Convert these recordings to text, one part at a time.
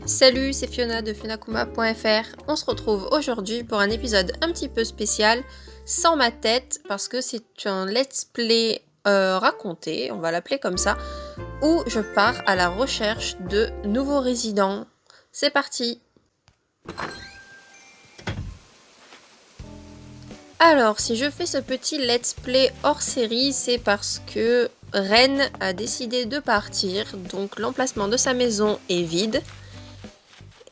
Salut, c'est Fiona de funakuma.fr. On se retrouve aujourd'hui pour un épisode un petit peu spécial, sans ma tête, parce que c'est un let's play raconté, on va l'appeler comme ça, où je pars à la recherche de nouveaux résidents. C'est parti! Alors, si je fais ce petit let's play hors série, c'est parce que Ren a décidé de partir, donc l'emplacement de sa maison est vide.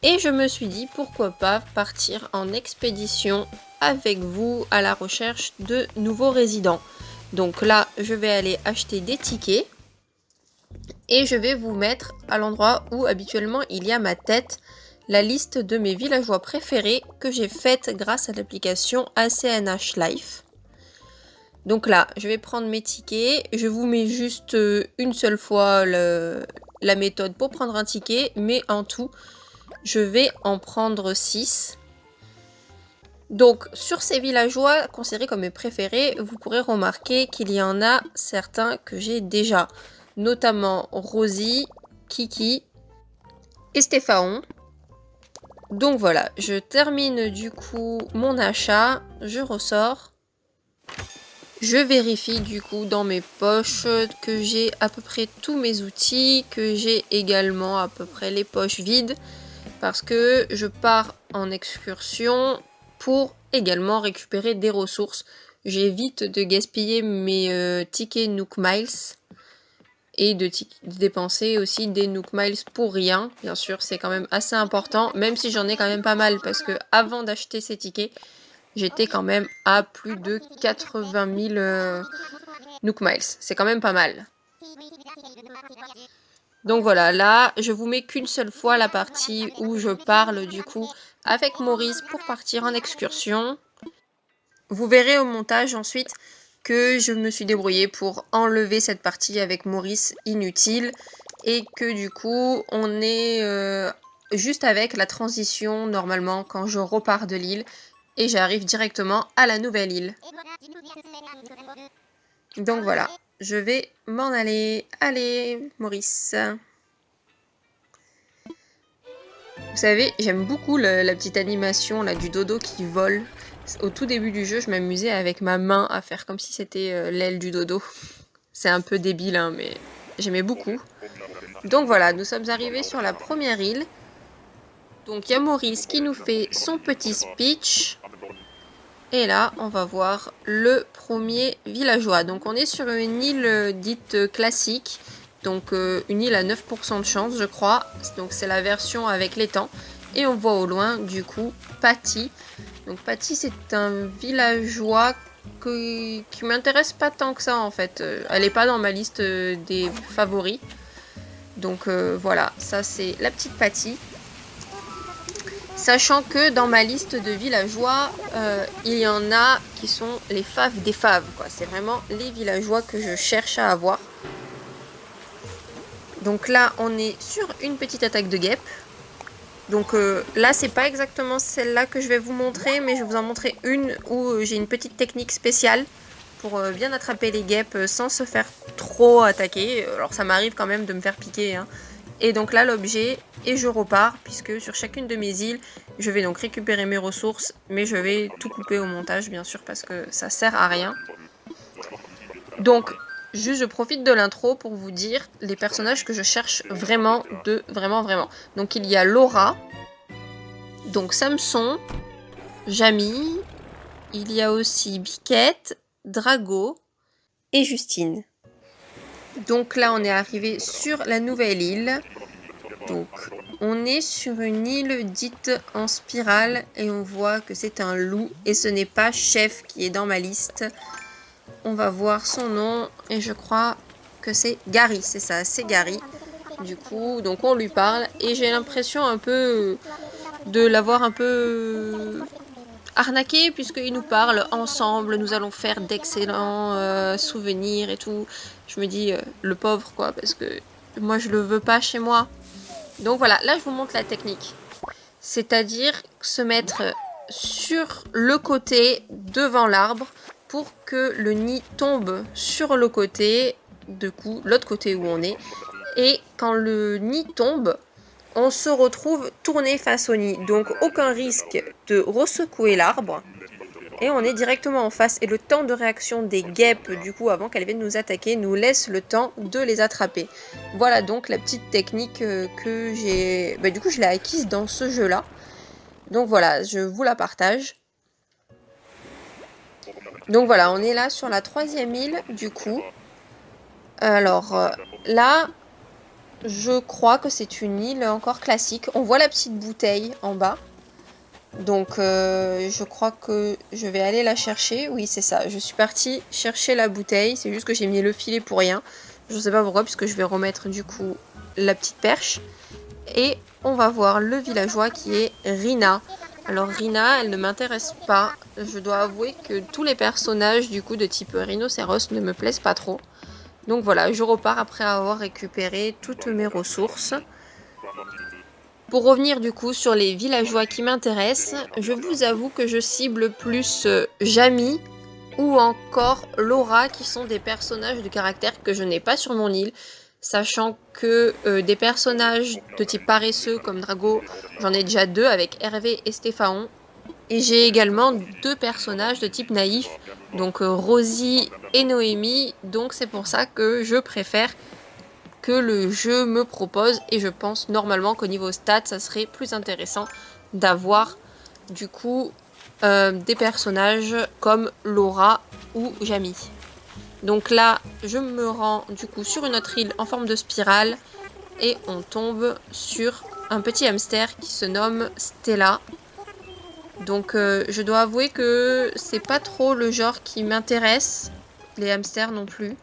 Et je me suis dit pourquoi pas partir en expédition avec vous à la recherche de nouveaux résidents. Donc là, je vais aller acheter des tickets et je vais vous mettre à l'endroit où habituellement il y a ma tête la liste de mes villageois préférés que j'ai faite grâce à l'application ACNH Life. Donc là, je vais prendre mes tickets, je vous mets juste une seule fois la méthode pour prendre un ticket, mais en tout, je vais en prendre 6. Donc, sur ces villageois considérés comme mes préférés, vous pourrez remarquer qu'il y en a certains que j'ai déjà. Notamment Rosie, Kiki et Stéphaon. Donc voilà, je termine du coup mon achat, je ressors. Je vérifie du coup dans mes poches que j'ai à peu près tous mes outils, que j'ai également à peu près les poches vides. Parce que je pars en excursion pour également récupérer des ressources. J'évite de gaspiller mes tickets Nook Miles et de dépenser aussi des Nook Miles pour rien. Bien sûr, c'est quand même assez important, même si j'en ai quand même pas mal, parce que avant d'acheter ces tickets, j'étais quand même à plus de 80 000 Nook Miles. C'est quand même pas mal. Donc voilà, là, je vous mets qu'une seule fois la partie où je parle du coup avec Maurice pour partir en excursion. Vous verrez au montage ensuite que je me suis débrouillée pour enlever cette partie avec Maurice inutile et que du coup on est juste avec la transition normalement quand je repars de l'île et j'arrive directement à la nouvelle île. Donc voilà, je vais m'en aller. Allez, Maurice. Vous savez, j'aime beaucoup la petite animation là, du dodo qui vole. Au tout début du jeu, je m'amusais avec ma main à faire comme si c'était l'aile du dodo. C'est un peu débile, hein, mais j'aimais beaucoup. Donc voilà, nous sommes arrivés sur la première île. Donc il y a Maurice qui nous fait son petit speech. Et là, on va voir le premier villageois. Donc on est sur une île dite classique. Donc une île à 9% de chance, je crois. Donc c'est la version avec l'étang. Et on voit au loin, du coup, Patty. Donc Patty, c'est un villageois qui m'intéresse pas tant que ça, en fait. Elle n'est pas dans ma liste des favoris. Donc voilà, ça c'est la petite Patty. Sachant que dans ma liste de villageois, il y en a qui sont les faves des faves, quoi. C'est vraiment les villageois que je cherche à avoir. Donc là, on est sur une petite attaque de guêpes. Donc là, c'est pas exactement celle-là que je vais vous montrer, mais je vais vous en montrer une où j'ai une petite technique spéciale pour bien attraper les guêpes sans se faire trop attaquer. Alors ça m'arrive quand même de me faire piquer, hein. Et donc là, l'objet, et je repars, puisque sur chacune de mes îles, je vais donc récupérer mes ressources, mais je vais tout couper au montage, bien sûr, parce que ça sert à rien. Donc, juste, je profite de l'intro pour vous dire les personnages que je cherche vraiment, vraiment. Donc, il y a Laura, donc Samson, Jamie, il y a aussi Biquette, Drago et Justine. Donc là, on est arrivé sur la nouvelle île. Donc, on est sur une île dite en spirale et on voit que c'est un loup et ce n'est pas Chef qui est dans ma liste. On va voir son nom et je crois que c'est Gary, c'est ça, c'est Gary. Du coup, donc on lui parle et j'ai l'impression un peu de l'avoir un peu arnaqué puisqu'il nous parle ensemble, nous allons faire d'excellents souvenirs et tout. Je me dis, le pauvre quoi, parce que moi je le veux pas chez moi. Donc voilà, là je vous montre la technique. C'est-à-dire se mettre sur le côté devant l'arbre pour que le nid tombe sur le côté, du coup l'autre côté où on est. Et quand le nid tombe, on se retrouve tourné face au nid. Donc aucun risque de ressecouer l'arbre. Et on est directement en face. Et le temps de réaction des guêpes, du coup, avant qu'elles viennent nous attaquer, nous laisse le temps de les attraper. Voilà donc la petite technique que j'ai... du coup, je l'ai acquise dans ce jeu-là. Donc voilà, je vous la partage. Donc voilà, on est là sur la 3e île, du coup. Alors, là, je crois que c'est une île encore classique. On voit la petite bouteille en bas. Donc, je crois que je vais aller la chercher. Oui, c'est ça. Je suis partie chercher la bouteille. C'est juste que j'ai mis le filet pour rien. Je ne sais pas pourquoi, puisque je vais remettre, du coup, la petite perche. Et on va voir le villageois qui est Rina. Alors Rina, elle ne m'intéresse pas. Je dois avouer que tous les personnages du coup de type rhinocéros ne me plaisent pas trop. Donc voilà, je repars après avoir récupéré toutes mes ressources. Pour revenir du coup sur les villageois qui m'intéressent, je vous avoue que je cible plus Jamie ou encore Laura qui sont des personnages de caractère que je n'ai pas sur mon île. Sachant que des personnages de type paresseux comme Drago, j'en ai déjà 2 avec Hervé et Stéphaon. Et j'ai également 2 personnages de type naïf, donc Rosie et Noémie. Donc c'est pour ça que je préfère que le jeu me propose. Et je pense normalement qu'au niveau stats, ça serait plus intéressant d'avoir du coup des personnages comme Laura ou Jamie. Donc là, je me rends du coup sur une autre île en forme de spirale et on tombe sur un petit hamster qui se nomme Stella. Donc je dois avouer que c'est pas trop le genre qui m'intéresse, les hamsters non plus.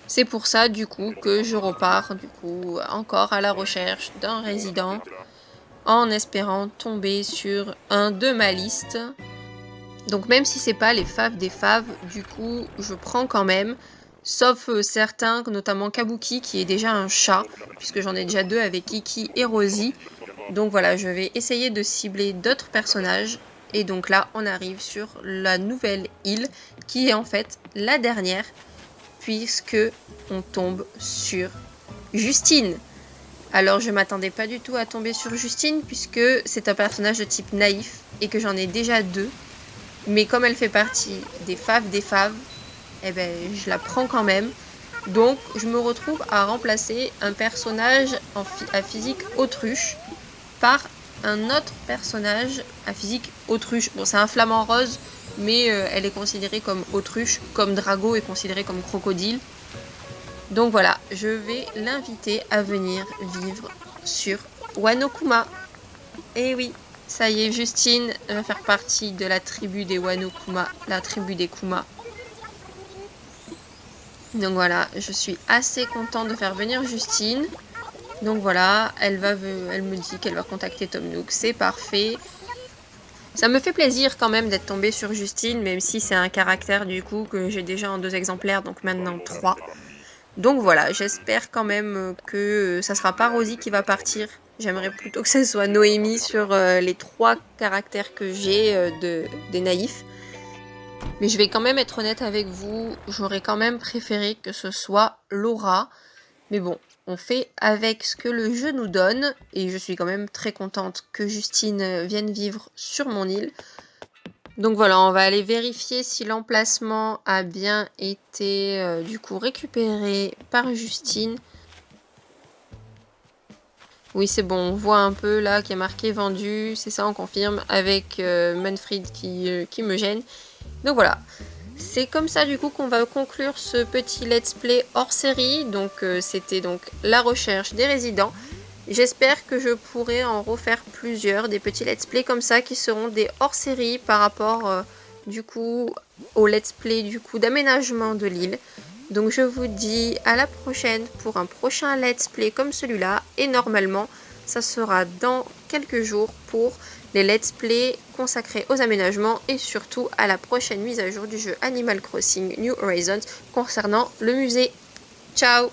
C'est pour ça du coup que je repars du coup encore à la recherche d'un résident en espérant tomber sur un de ma liste. Donc même si c'est pas les faves des faves, du coup je prends quand même, sauf certains, notamment Kabuki qui est déjà un chat, puisque j'en ai déjà 2 avec Kiki et Rosie. Donc voilà, je vais essayer de cibler d'autres personnages. Et donc là on arrive sur la nouvelle île qui est en fait la dernière, puisque on tombe sur Justine. Alors je m'attendais pas du tout à tomber sur Justine, puisque c'est un personnage de type naïf et que j'en ai déjà 2. Mais comme elle fait partie des faves, eh ben, je la prends quand même. Donc, je me retrouve à remplacer un personnage à physique autruche par un autre personnage à physique autruche. Bon, c'est un flamant rose, mais elle est considérée comme autruche, comme Drago est considéré comme crocodile. Donc voilà, je vais l'inviter à venir vivre sur Wano Kuma. Et oui, ça y est, Justine va faire partie de la tribu des Wano Kuma, la tribu des Kuma. Donc voilà, je suis assez contente de faire venir Justine. Donc voilà, elle me dit qu'elle va contacter Tom Nook, c'est parfait. Ça me fait plaisir quand même d'être tombée sur Justine, même si c'est un caractère du coup que j'ai déjà en 2 exemplaires, donc maintenant 3. Donc voilà, j'espère quand même que ça sera pas Rosie qui va partir. J'aimerais plutôt que ce soit Noémie sur les 3 caractères que j'ai des naïfs. Mais je vais quand même être honnête avec vous, j'aurais quand même préféré que ce soit Laura. Mais bon, on fait avec ce que le jeu nous donne. Et je suis quand même très contente que Justine vienne vivre sur mon île. Donc voilà, on va aller vérifier si l'emplacement a bien été du coup récupéré par Justine. Oui, c'est bon, on voit un peu là qui est marqué vendu, c'est ça, on confirme, avec Manfred qui me gêne. Donc voilà, c'est comme ça du coup qu'on va conclure ce petit let's play hors série. Donc c'était donc la recherche des résidents. J'espère que je pourrai en refaire plusieurs, des petits let's play comme ça qui seront des hors série par rapport du coup au let's play du coup d'aménagement de l'île. Donc je vous dis à la prochaine pour un prochain let's play comme celui-là. Et normalement, ça sera dans quelques jours pour les let's play consacrés aux aménagements et surtout à la prochaine mise à jour du jeu Animal Crossing New Horizons concernant le musée. Ciao!